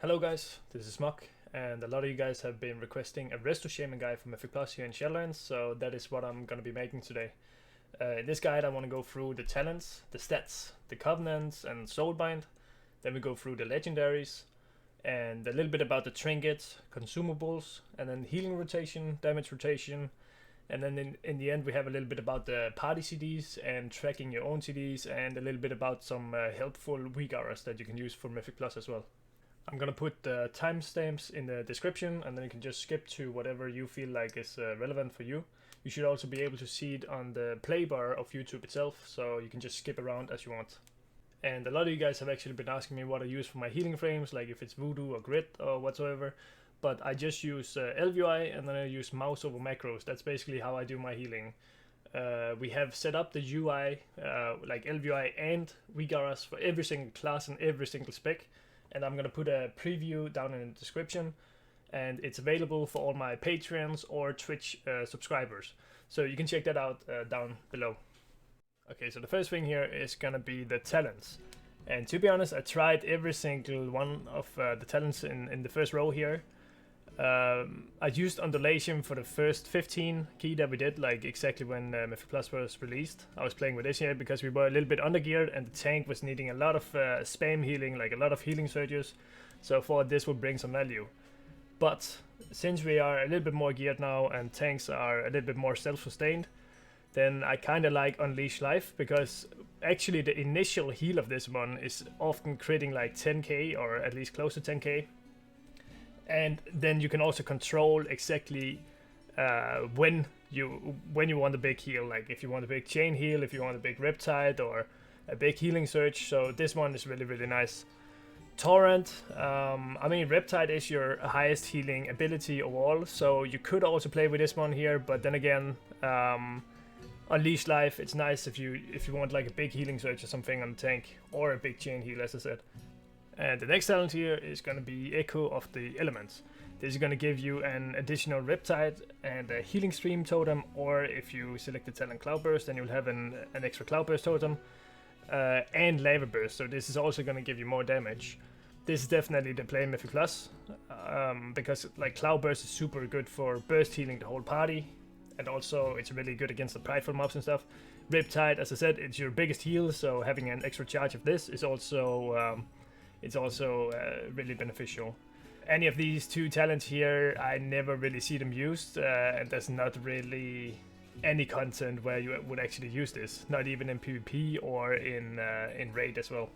Hello guys, this is Zmok, and a lot of you guys have been requesting a Resto Shaman guide for Mythic Plus here in Shadowlands, so that is what I'm going to be making today. In this guide I want to go through the talents, the stats, the covenants and Soulbind, then we go through the legendaries, and a little bit about the trinkets, consumables, and then healing rotation, damage rotation, and then in the end we have a little bit about the party CDs and tracking your own CDs, and a little bit about some helpful Weakauras that you can use for Mythic Plus as well. I'm gonna put the timestamps in the description, and then you can just skip to whatever you feel like is relevant for you. You should also be able to see it on the play bar of YouTube itself, so you can just skip around as you want. And a lot of you guys have actually been asking me what I use for my healing frames, like if it's Voodoo or Grit or whatsoever. But I just use ElvUi, and then I use mouse over macros. That's basically how I do my healing. We have set up the UI, like ElvUi and Weakauras for every single class and every single spec. And I'm going to put a preview down in the description, and it's available for all my Patreons or Twitch subscribers, so you can check that out down below. Okay, so the first thing here is going to be the talents, and to be honest I tried every single one of the talents in the first row here. I used undulation for the first 15 key that we did, like exactly when Mythic Plus was released. I was playing with this here because we were a little bit undergeared and the tank was needing a lot of spam healing, like a lot of healing surges, so I thought this would bring some value. But since we are a little bit more geared now and tanks are a little bit more self-sustained, then I kinda like Unleash Life, because actually the initial heal of this one is often critting like 10k or at least close to 10k. And then you can also control exactly when you want a big heal, like if you want a big chain heal, if you want a big riptide or a big healing surge. So this one is really nice. Torrent, I mean riptide is your highest healing ability overall, so you could also play with this one here, but then again, Unleash Life, it's nice if you want like a big healing surge or something on the tank, or a big chain heal as I said. And the next talent here is going to be Echo of the Elements. This is going to give you an additional Riptide and a Healing Stream totem, or if you select the talent Cloudburst, then you'll have an extra Cloudburst totem, and Lava Burst, so this is also going to give you more damage. This is definitely the play in Mythic Plus, because like Cloudburst is super good for burst healing the whole party, and also it's really good against the prideful mobs and stuff. Riptide, as I said, it's your biggest heal, so having an extra charge of this is also... it's also really beneficial. Any of these two talents here, I never really see them used, and there's not really any content where you would actually use this, not even in PvP or in Raid as well.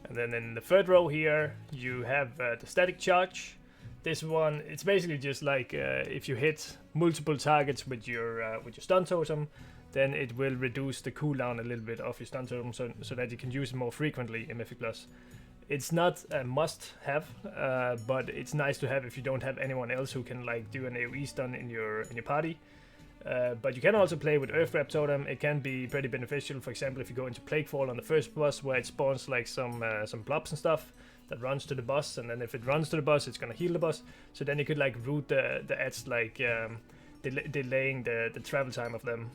And then in the third row here, you have the static charge. This one, it's basically just like if you hit multiple targets with your stun totem, then it will reduce the cooldown a little bit of your stun totem, so that you can use it more frequently in Mythic Plus. It's not a must-have, but it's nice to have if you don't have anyone else who can like do an AoE stun in your party. But you can also play with Earth Wrap Totem. It can be pretty beneficial. For example, if you go into Plaguefall on the first boss, where it spawns like some blobs and stuff that runs to the boss, and then if it runs to the boss, it's gonna heal the boss. So then you could like route the ads, like delaying the travel time of them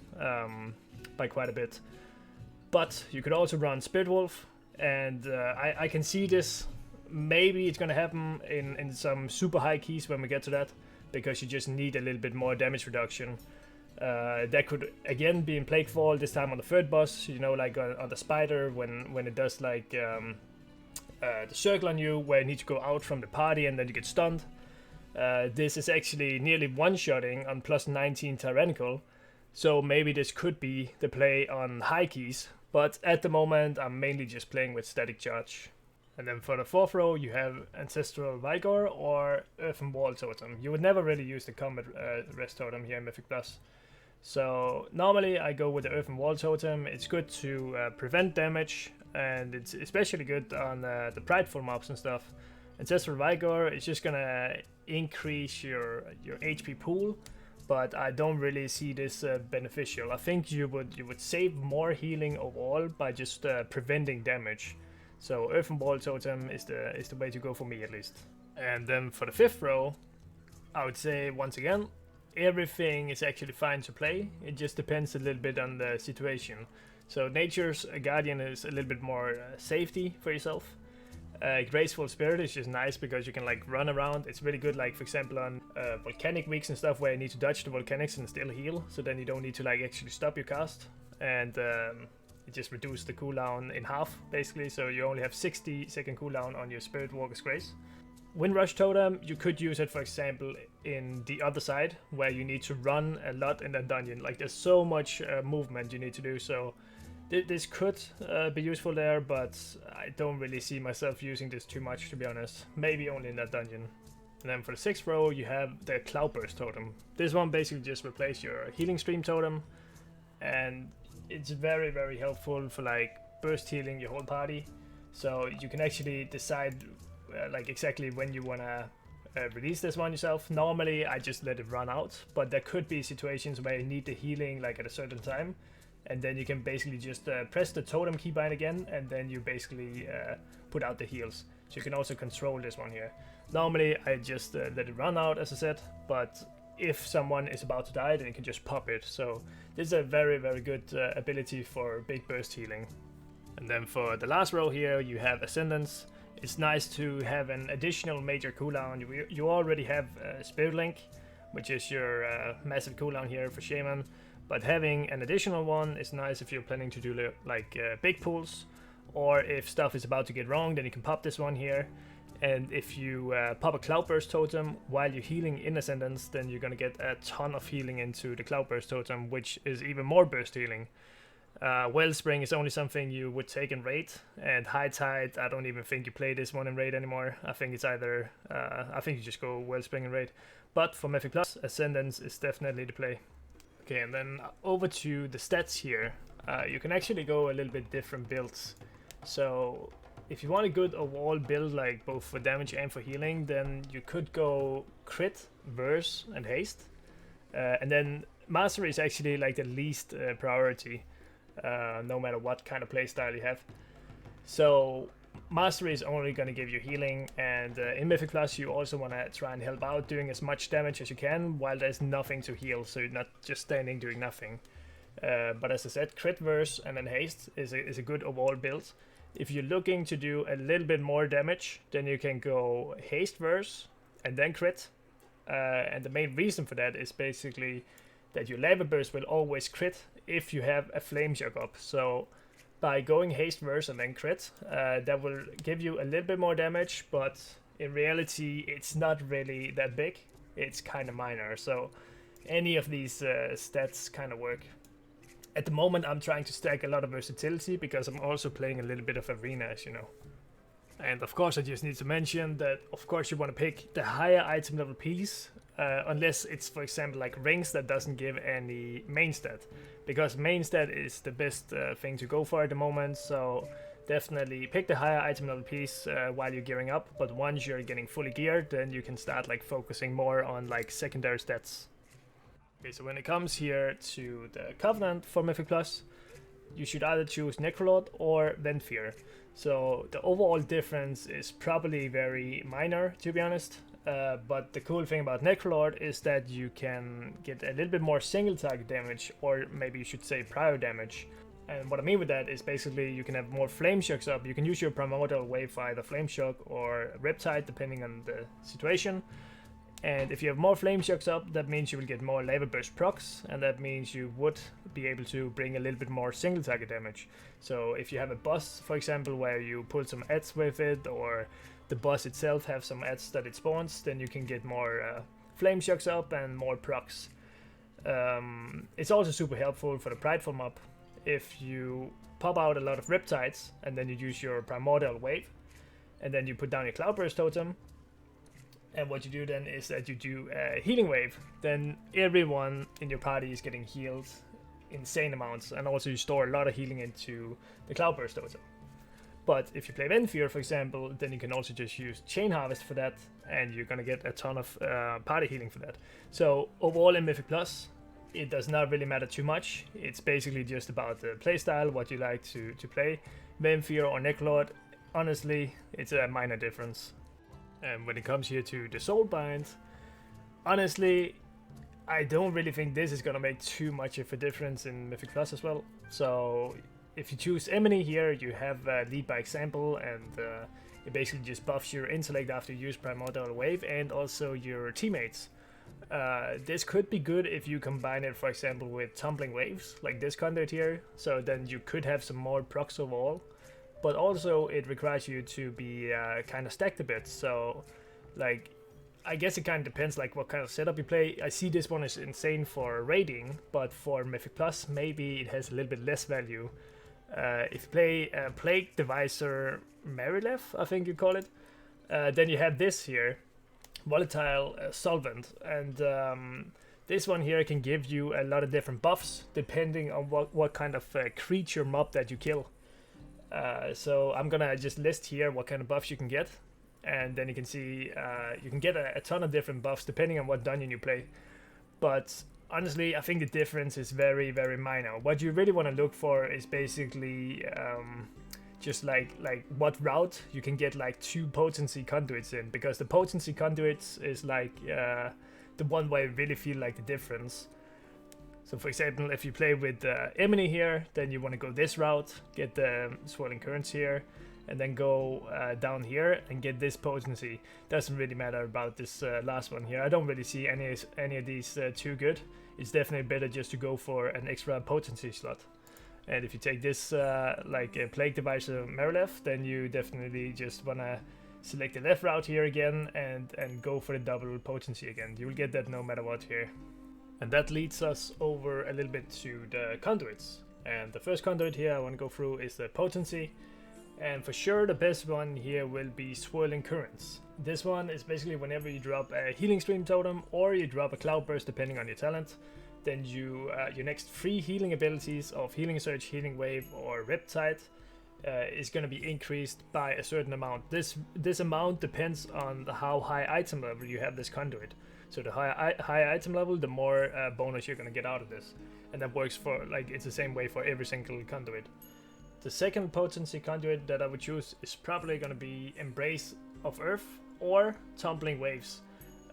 by quite a bit. But you could also run Spirit Wolf. And I can see this, maybe it's gonna happen in some super high keys when we get to that, because you just need a little bit more damage reduction. That could again be in Plaguefall, this time on the third boss, you know, like on the spider, when it does like the circle on you, where you need to go out from the party and then you get stunned. This is actually nearly one-shotting on plus 19 Tyrannical, so maybe this could be the play on high keys. But at the moment, I'm mainly just playing with Static Charge. And then for the fourth row, you have Ancestral Vigor or Earthen Wall Totem. You would never really use the Combat Rest Totem here in Mythic Plus. So normally I go with the Earthen Wall Totem. It's good to prevent damage, and it's especially good on the prideful mobs and stuff. Ancestral Vigor is just gonna increase your HP pool, but I don't really see this beneficial. I think you would save more healing overall by just preventing damage. So Earthen Wall Totem is the way to go for me, at least. And then for the fifth row, I would say once again, everything is actually fine to play. It just depends a little bit on the situation. So Nature's Guardian is a little bit more safety for yourself. Graceful Spirit is just nice because you can like run around. It's really good, like for example on volcanic weeks and stuff where you need to dodge the volcanics and still heal, so then you don't need to like actually stop your cast, and it just reduces the cooldown in half basically, so you only have 60-second cooldown on your Spirit Walker's Grace. Windrush Totem, you could use it for example in the other side where you need to run a lot in that dungeon. Like there's so much movement you need to do, so this could be useful there, but I don't really see myself using this too much, to be honest. Maybe only in that dungeon. And then for the 6th row, you have the Cloudburst Totem. This one basically just replaces your Healing Stream Totem, and it's very, very helpful for like burst healing your whole party. So you can actually decide like exactly when you wanna release this one yourself. Normally, I just let it run out, but there could be situations where you need the healing like at a certain time. And then you can basically just press the totem keybind again, and then you basically put out the heals. So you can also control this one here. Normally I just let it run out, as I said, but if someone is about to die, then you can just pop it. So this is a very, very good ability for big burst healing. And then for the last row here, you have Ascendance. It's nice to have an additional major cooldown. You already have Spirit Link, which is your massive cooldown here for Shaman. But having an additional one is nice if you're planning to do like big pulls, or if stuff is about to get wrong, then you can pop this one here. And if you pop a Cloudburst Totem while you're healing in Ascendance, then you're gonna get a ton of healing into the Cloudburst Totem, which is even more burst healing. Wellspring is only something you would take in raid, and High Tide, I don't even think you play this one in raid anymore. I think it's either, I think you just go Wellspring in raid. But for Mythic Plus, Ascendance is definitely the play. Okay, and then over to the stats here. You can actually go a little bit different builds. So if you want a good overall build, like both for damage and for healing, then you could go Crit, Verse, and Haste. And then Mastery is actually like the least priority, no matter what kind of playstyle you have. So Mastery is only going to give you healing, and in Mythic Plus you also want to try and help out doing as much damage as you can while there's nothing to heal, so you're not just standing doing nothing. But as I said, Crit, Verse, and then Haste is a good overall build. If you're looking to do a little bit more damage, then you can go Haste, Verse, and then Crit. And the main reason for that is basically that your Lava Burst will always crit if you have a Flame Shock up. So by going Haste, Verse, and then Crit, that will give you a little bit more damage, but in reality it's not really that big. It's kind of minor, so any of these stats kind of work. At the moment I'm trying to stack a lot of versatility because I'm also playing a little bit of Arena, as you know. And of course I just need to mention that of course you want to pick the higher item level piece, unless it's for example like rings that doesn't give any main stat, because main stat is the best thing to go for at the moment. So definitely pick the higher item level piece while you're gearing up, but once you're getting fully geared, then you can start like focusing more on like secondary stats. Okay, so when it comes here to the Covenant for Mythic Plus, you should either choose Necrolord or Ventfear. So the overall difference is probably very minor, to be honest. But the cool thing about Necrolord is that you can get a little bit more single target damage, or maybe you should say prior damage. And what I mean with that is basically you can have more Flame Shocks up. You can use your Primordial Wave for either Flame Shock or Riptide, depending on the situation. And if you have more Flame Shocks up, that means you will get more Lava Burst procs, and that means you would be able to bring a little bit more single target damage. So if you have a boss, for example, where you pull some adds with it, or the boss itself have some adds that it spawns, then you can get more Flame Shocks up and more procs. It's also super helpful for the Prideful mob. If you pop out a lot of Riptides, and then you use your Primordial Wave, and then you put down your Cloudburst Totem, and what you do then is that you do a Healing Wave, then everyone in your party is getting healed insane amounts, and also you store a lot of healing into the Cloudburst Totem. But if you play Ventfear, for example, then you can also just use Chain Harvest for that, and you're gonna get a ton of party healing for that. So overall in Mythic Plus, it does not really matter too much. It's basically just about the playstyle, what you like to play. Ventfear or Necrolord, honestly, it's a minor difference. And when it comes here to the Soulbind, honestly, I don't really think this is gonna make too much of a difference in Mythic Plus as well. So if you choose Emily here, you have lead by example, and It basically just buffs your intellect after you use Primordial Wave, and also your teammates. This could be good if you combine it, for example, with Tumbling Waves, like this Conduit here, so then you could have some more procs overall. But also it requires you to be kind of stacked a bit, so like I guess it kind of depends like what kind of setup you play. I see this one is insane for raiding, but for Mythic Plus maybe it has a little bit less value. If you play Plague Divisor Marilev, I think you call it, then you have this here, Volatile Solvent, and this one here can give you a lot of different buffs depending on what kind of creature mob that you kill. So I'm gonna just list here what kind of buffs you can get, and then you can see you can get a ton of different buffs depending on what dungeon you play. But honestly, I think the difference is very, very minor. What you really want to look for is basically just like what route you can get like 2 potency conduits in, because the potency conduits is like the one where I really feel like the difference. So for example, if you play with Emily here, then you want to go this route, get the Swirling Currents here, and then go down here and get this potency. Doesn't really matter about this last one here. I don't really see any of these too good. It's definitely better just to go for an extra potency slot. And if you take this like a Plague Divisor Marilev, then you definitely just want to select the left route here again and go for the double potency again. You will get that no matter what here. And that leads us over a little bit to the conduits. And the first conduit here I want to go through is the potency. And for sure the best one here will be Swirling Currents. This one is basically whenever you drop a Healing Stream totem or you drop a Cloud Burst depending on your talent, then you your next 3 healing abilities of Healing Surge, Healing Wave or Riptide is going to be increased by a certain amount. This amount depends on how high item level you have this conduit. So the higher item level, the more bonus you're going to get out of this. And that works for, like, it's the same way for every single conduit. The second potency conduit that I would choose is probably going to be Embrace of Earth or Tumbling Waves.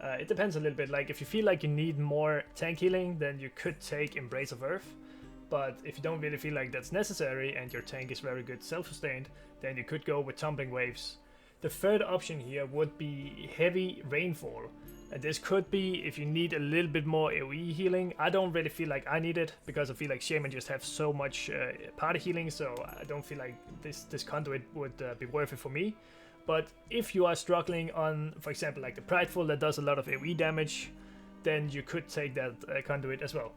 It depends a little bit. Like, if you feel like you need more tank healing, then you could take Embrace of Earth. But if you don't really feel like that's necessary and your tank is very good self-sustained, then you could go with Tumbling Waves. The third option here would be Heavy Rainfall. And this could be if you need a little bit more AoE healing. I don't really feel like I need it, because I feel like Shaman just have so much party healing, so I don't feel like this conduit would be worth it for me. But if you are struggling on, for example, like the Prideful that does a lot of AoE damage, then you could take that conduit as well.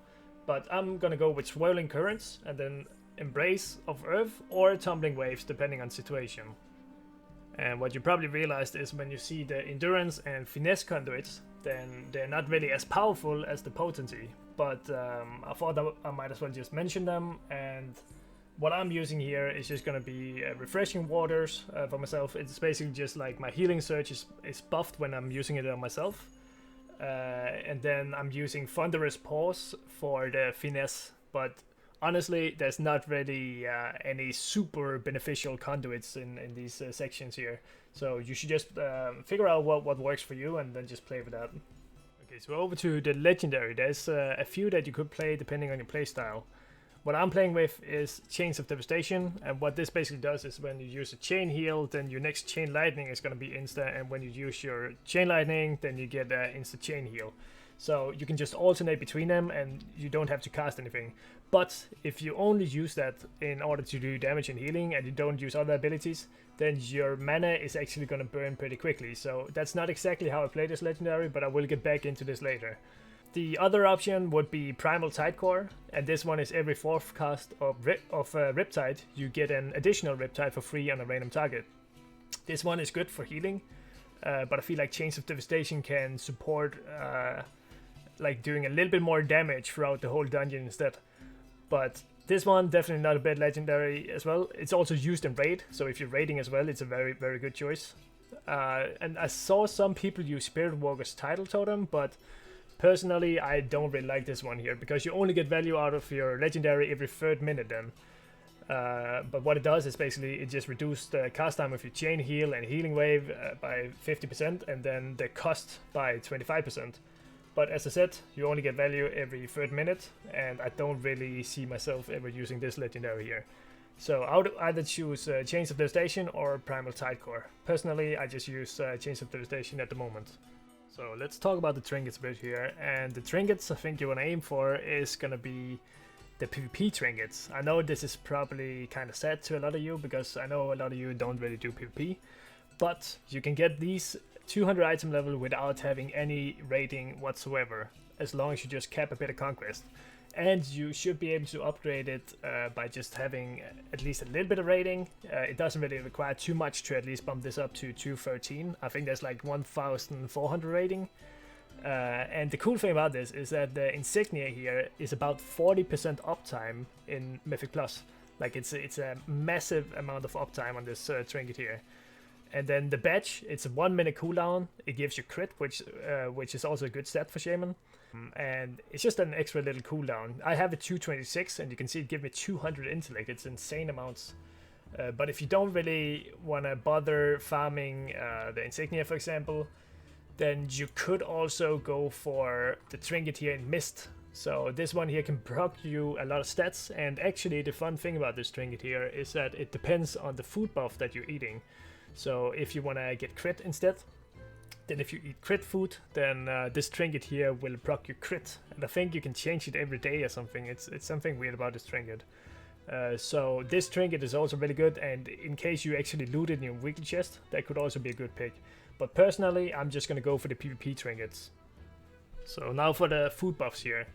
But I'm gonna go with Swirling Currents and then Embrace of Earth or Tumbling Waves depending on situation. And what you probably realized is when you see the Endurance and Finesse conduits, then they're not really as powerful as the potency. But I thought that I might as well just mention them. And what I'm using here is just going to be Refreshing Waters for myself. It's basically just like my Healing Surge is buffed when I'm using it on myself. And then I'm using Thunderous Paws for the Finesse. But honestly, there's not really any super beneficial conduits in these sections here. So you should just figure out what works for you and then just play with that. Okay, so over to the Legendary. There's a few that you could play depending on your playstyle. What I'm playing with is Chains of Devastation, and what this basically does is when you use a Chain Heal, then your next Chain Lightning is going to be insta, and when you use your Chain Lightning, then you get insta Chain Heal. So you can just alternate between them and you don't have to cast anything. But if you only use that in order to do damage and healing and you don't use other abilities, then your mana is actually going to burn pretty quickly. So that's not exactly how I play this Legendary, but I will get back into this later. The other option would be Primal Tidecore, and this one is every 4th cast of Riptide, you get an additional Riptide for free on a random target. This one is good for healing, but I feel like Chains of Devastation can support like doing a little bit more damage throughout the whole dungeon instead. But this one, definitely not a bad Legendary as well. It's also used in raid, so if you're raiding as well, it's a very, very good choice. And I saw some people use Spirit Walker's Tidal Totem, but personally, I don't really like this one here, because you only get value out of your Legendary every 3rd minute then. But what it does is basically it just reduces the cast time of your Chain Heal and Healing Wave by 50%, and then the cost by 25%. But as I said, you only get value every 3rd minute, and I don't really see myself ever using this Legendary here. So I would either choose Chains of Devastation or Primal Tidecore. Personally, I just use Chains of Devastation at the moment. So let's talk about the trinkets a bit here. And the trinkets I think you want to aim for is going to be the PvP trinkets. I know this is probably kind of sad to a lot of you, because I know a lot of you don't really do PvP. But you can get these 200 item level without having any rating whatsoever, as long as you just cap a bit of conquest. And you should be able to upgrade it by just having at least a little bit of rating. It doesn't really require too much to at least bump this up to 213. I think there's like 1400 rating. And the cool thing about this is that the insignia here is about 40% uptime in Mythic Plus. Like it's a massive amount of uptime on this trinket here. And then the badge, it's a 1 minute cooldown. It gives you crit, which is also a good stat for Shaman. And it's just an extra little cooldown. I have it 226, and you can see it gives me 200 intellect. It's insane amounts. But if you don't really want to bother farming the insignia, for example, then you could also go for the trinket here in Mist. So this one here can proc you a lot of stats. And actually, the fun thing about this trinket here is that it depends on the food buff that you're eating. So if you want to get crit instead, then if you eat crit food, then this trinket here will proc you crit. And I think you can change it every day or something. It's something weird about this trinket. So this trinket is also really good, and in case you actually loot it in your weekly chest, that could also be a good pick. But personally, I'm just going to go for the PvP trinkets. So now for the food buffs here.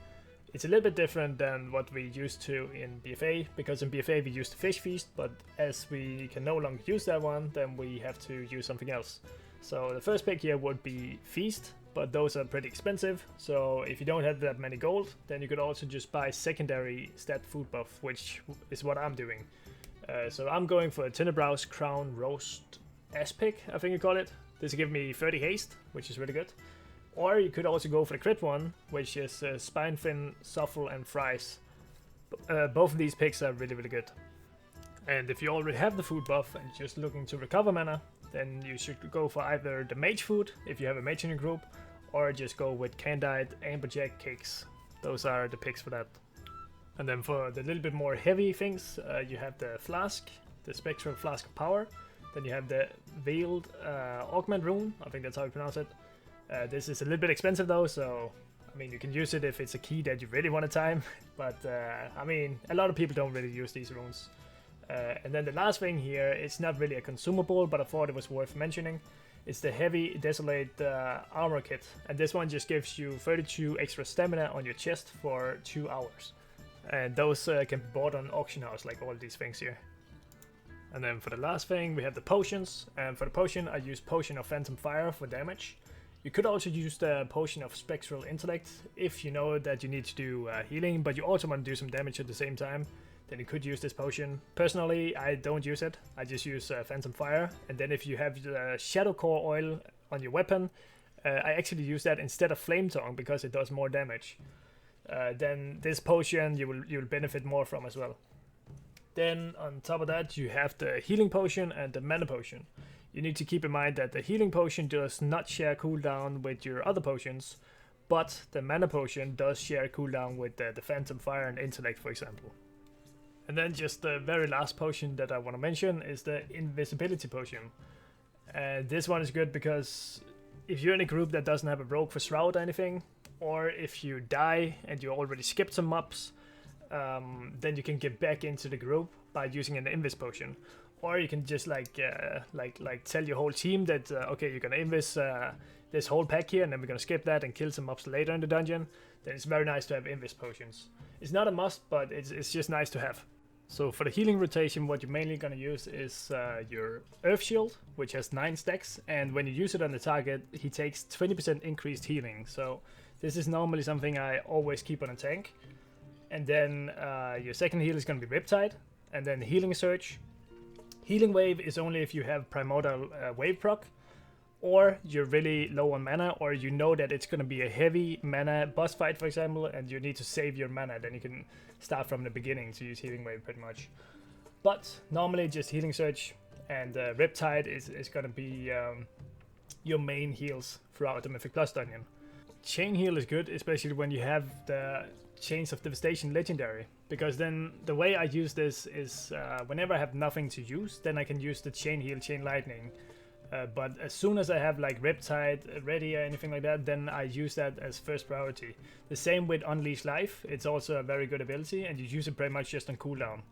It's a little bit different than what we used to in BFA, because in BFA we used the Fish Feast, but as we can no longer use that one, then we have to use something else. So the first pick here would be Feast, but those are pretty expensive, so if you don't have that many gold, then you could also just buy secondary stat food buff, which is what I'm doing. So I'm going for a Tenebrow's Crown Roast Aspic, I think you call it. This will give me 30 haste, which is really good. Or you could also go for the crit one, which is Spinefin, Suffle, and Fries. Both of these picks are really, really good. And if you already have the food buff and just looking to recover mana, then you should go for either the mage food, if you have a mage in your group, or just go with Candide, Amberjack, Cakes. Those are the picks for that. And then for the little bit more heavy things, you have the Flask, the Spectral Flask of Power. Then you have the Veiled Augment Rune, I think that's how you pronounce it. This is a little bit expensive though, so I mean you can use it if it's a key that you really want to time, but I mean a lot of people don't really use these runes. And then the last thing here, it's not really a consumable, but I thought it was worth mentioning. It's the Heavy Desolate Armor Kit, and this one just gives you 32 extra stamina on your chest for 2 hours. And those can be bought on auction house, like all these things here. And then for the last thing, we have the potions, and for the potion I use Potion of Phantom Fire for damage. You could also use the Potion of Spectral Intellect if you know that you need to do healing, but you also want to do some damage at the same time. Then you could use this potion. Personally, I don't use it. I just use Phantom Fire. And then if you have the Shadow Core Oil on your weapon, I actually use that instead of Flame Tongue because it does more damage. Then this potion you will benefit more from as well. Then on top of that, you have the Healing Potion and the Mana Potion. You need to keep in mind that the Healing Potion does not share cooldown with your other potions, but the Mana Potion does share cooldown with the Phantom Fire and Intellect, for example. And then just the very last potion that I want to mention is the Invisibility Potion. And this one is good because if you're in a group that doesn't have a rogue for Shroud or anything, or if you die and you already skipped some mobs, then you can get back into the group by using an Invis Potion. Or you can just like tell your whole team that okay, you're gonna invis this whole pack here, and then we're gonna skip that and kill some mobs later in the dungeon. Then it's very nice to have invis potions. It's not a must, but it's just nice to have. So for the healing rotation, what you're mainly gonna use is your Earth Shield, which has 9 stacks, and when you use it on the target, he takes 20% increased healing. So this is normally something I always keep on a tank. And then your second heal is gonna be Riptide, and then Healing Surge. Healing Wave is only if you have Primordial Wave proc, or you're really low on mana, or you know that it's going to be a heavy mana boss fight, for example, and you need to save your mana. Then you can start from the beginning to use Healing Wave pretty much. But normally just Healing Surge and Riptide is going to be your main heals throughout the Mythic Plus dungeon. Chain Heal is good, especially when you have the Chains of Devastation legendary. because then the way I use this is whenever I have nothing to use, then I can use the chain heal, chain lightning. But as soon as I have like Riptide ready or anything like that, then I use that as first priority. The same with Unleash Life. It's also a very good ability, and you use it pretty much just on cooldown.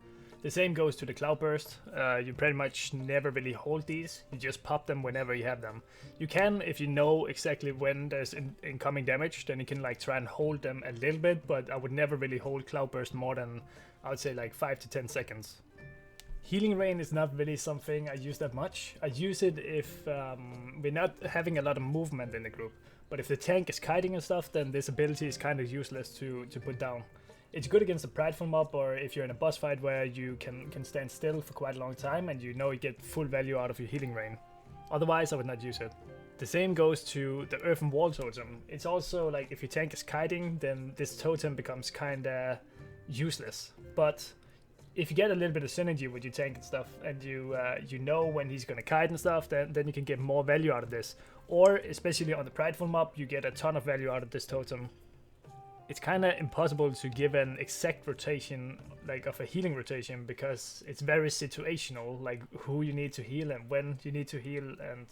The same goes to the Cloudburst. You pretty much never really hold these. You just pop them whenever you have them. You can, if you know exactly when there's incoming damage, then you can like try and hold them a little bit, but I would never really hold Cloudburst more than, I would say, like 5 to 10 seconds. Healing Rain is not really something I use that much. I use it if we're not having a lot of movement in the group. But if the tank is kiting and stuff, then this ability is kind of useless to put down. It's good against a prideful mob, or if you're in a boss fight where you can stand still for quite a long time and you know you get full value out of your Healing Rain. Otherwise, I would not use it. The same goes to the Earthen Wall totem. It's also like if your tank is kiting, then this totem becomes kinda useless. But if you get a little bit of synergy with your tank and stuff, and you know when he's gonna kite and stuff, then you can get more value out of this. Or especially on the prideful mob, you get a ton of value out of this totem. It's kind of impossible to give an exact rotation, like of a healing rotation, because it's very situational, like who you need to heal and when you need to heal. And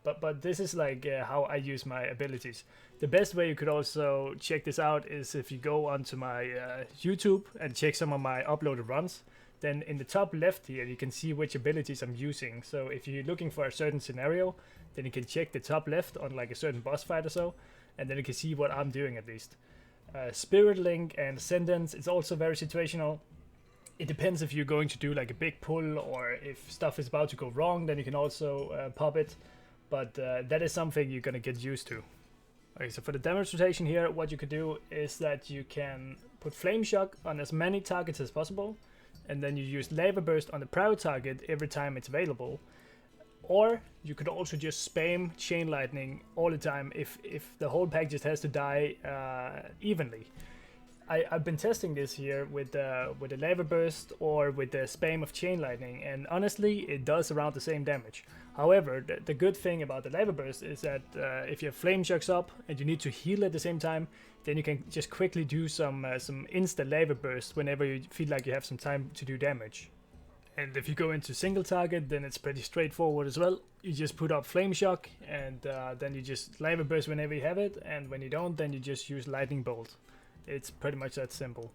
but this is like how I use my abilities. The best way you could also check this out is if you go onto my YouTube and check some of my uploaded runs. Then in the top left here, you can see which abilities I'm using. So if you're looking for a certain scenario, then you can check the top left on like a certain boss fight or so, and then you can see what I'm doing at least. Spirit Link and Ascendance, it's also very situational. It depends if you're going to do like a big pull, or if stuff is about to go wrong, then you can also pop it. But that is something you're gonna get used to. Okay, so for the damage rotation here, what you could do is that you can put Flame Shock on as many targets as possible, and then you use Lava Burst on the prior target every time it's available. Or you could also just spam Chain Lightning all the time if the whole pack just has to die evenly. I've been testing this here with the Lava Burst or with the spam of Chain Lightning, and honestly it does around the same damage. However, the good thing about the Lava Burst is that if you have Flame Shocks up and you need to heal at the same time, then you can just quickly do some insta Lava Burst whenever you feel like you have some time to do damage. And if you go into single target, then it's pretty straightforward as well. You just put up Flame Shock, and then you just Lava Burst whenever you have it, and when you don't, then you just use Lightning Bolt. It's pretty much that simple.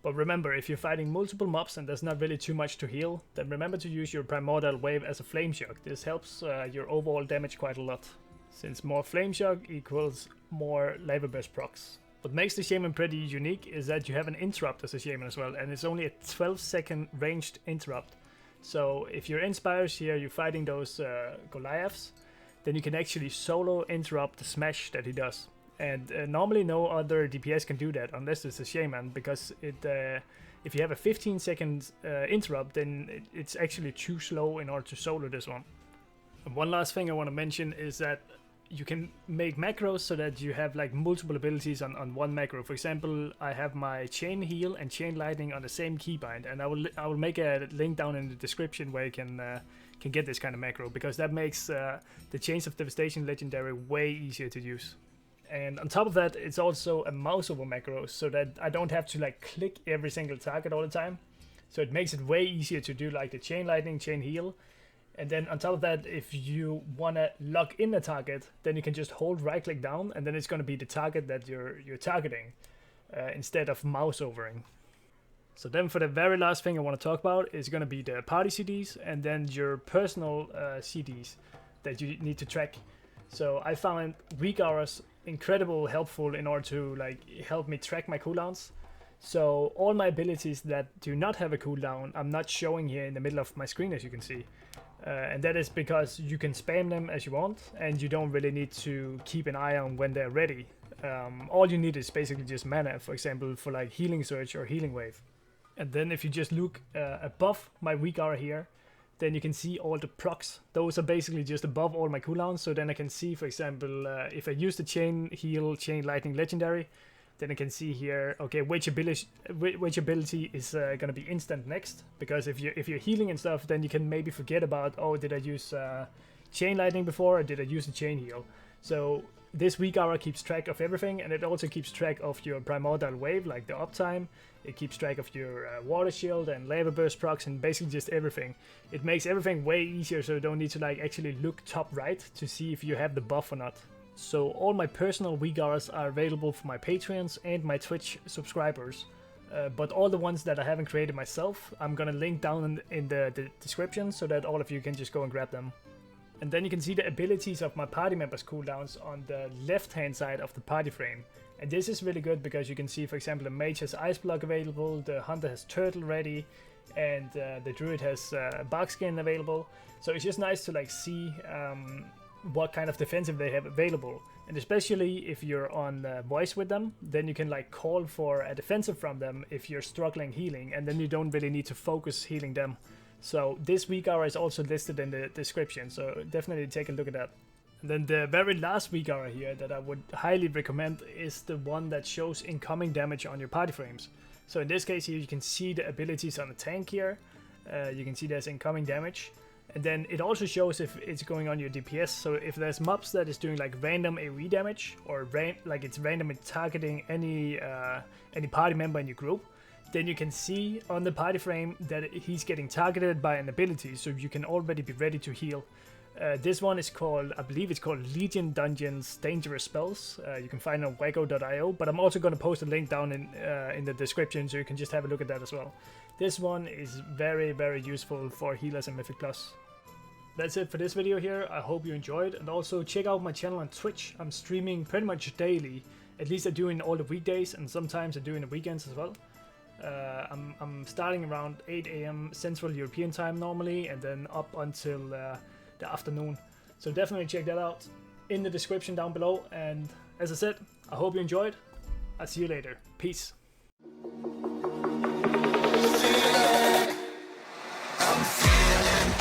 But remember, if you're fighting multiple mobs and there's not really too much to heal, then remember to use your Primordial Wave as a Flame Shock. This helps your overall damage quite a lot, since more Flame Shock equals more Lava Burst procs. What makes the Shaman pretty unique is that you have an interrupt as a Shaman as well, and it's only a 12-second ranged interrupt. So if you're in Spires here, you're fighting those Goliaths, then you can actually solo interrupt the smash that he does. And normally no other DPS can do that unless it's a Shaman, because if you have a 15-second interrupt, then it's actually too slow in order to solo this one. And one last thing I want to mention is that you can make macros so that you have like multiple abilities on one macro. For example, I have my Chain Heal and Chain Lightning on the same keybind, and I will make a link down in the description where you can get this kind of macro, because that makes the Chains of Devastation legendary way easier to use. And on top of that, it's also a mouse over macro, so that I don't have to like click every single target all the time. So it makes it way easier to do like the Chain Lightning, Chain Heal. And then on top of that, if you want to lock in a target, then you can just hold right click down, and then it's going to be the target that you're targeting instead of mouse overing. So then for the very last thing I want to talk about is going to be the party CDs, and then your personal CDs that you need to track. So I found Weakauras incredible helpful in order to like help me track my cooldowns. So all my abilities that do not have a cooldown, I'm not showing here in the middle of my screen, as you can see. And that is because you can spam them as you want, and you don't really need to keep an eye on when they're ready. All you need is basically just mana, for example, for like Healing Surge or Healing Wave. And then if you just look above my Weakaura here, then you can see all the procs. Those are basically just above all my cooldowns, so then I can see, for example, if I use the Chain Heal, Chain Lightning Legendary, then I can see here, okay, which ability is going to be instant next. Because if you're healing and stuff, then you can maybe forget about, oh, did I use Chain Lightning before, or did I use the Chain Heal? So This Weakaura keeps track of everything, and it also keeps track of your primordial wave, like the uptime. It keeps track of your water shield and lava burst procs, and basically just everything. It makes everything way easier, so you don't need to like actually look top right to see if you have the buff or not. So all my personal Weakauras are available for my Patreons and my Twitch subscribers. But all the ones that I haven't created myself, I'm gonna link down in the description so that all of you can just go and grab them. And then you can see the abilities of my party members cooldowns on the left hand side of the party frame. And this is really good because you can see, for example, the mage has ice block available, the hunter has turtle ready, and the druid has bark skin available. So it's just nice to like see what kind of defensive they have available. And especially if you're on voice with them, then you can like call for a defensive from them if you're struggling healing, and then you don't really need to focus healing them. So this Weakaura is also listed in the description, so definitely take a look at that. And then the very last Weakaura here that I would highly recommend is the one that shows incoming damage on your party frames. So in this case here you can see the abilities on the tank here. You can see there's incoming damage. And then it also shows if it's going on your DPS. So if there's mobs that is doing like random AoE damage, or like it's randomly targeting any party member in your group, then you can see on the party frame that he's getting targeted by an ability, so you can already be ready to heal. This one is called, I believe it's called Legion Dungeon's Dangerous Spells. You can find it on Weakauras.io, but I'm also going to post a link down in the description so you can just have a look at that as well. This one is very, very useful for healers in Mythic Plus. That's it for this video here. I hope you enjoyed, and also check out my channel on Twitch. I'm streaming pretty much daily. At least I do in all the weekdays, and sometimes I do in the weekends as well. I'm starting around 8 AM Central European time normally, and then up until the afternoon. So definitely check that out in the description down below. And as I said, I hope you enjoyed. I'll see you later. Peace. I'm feeling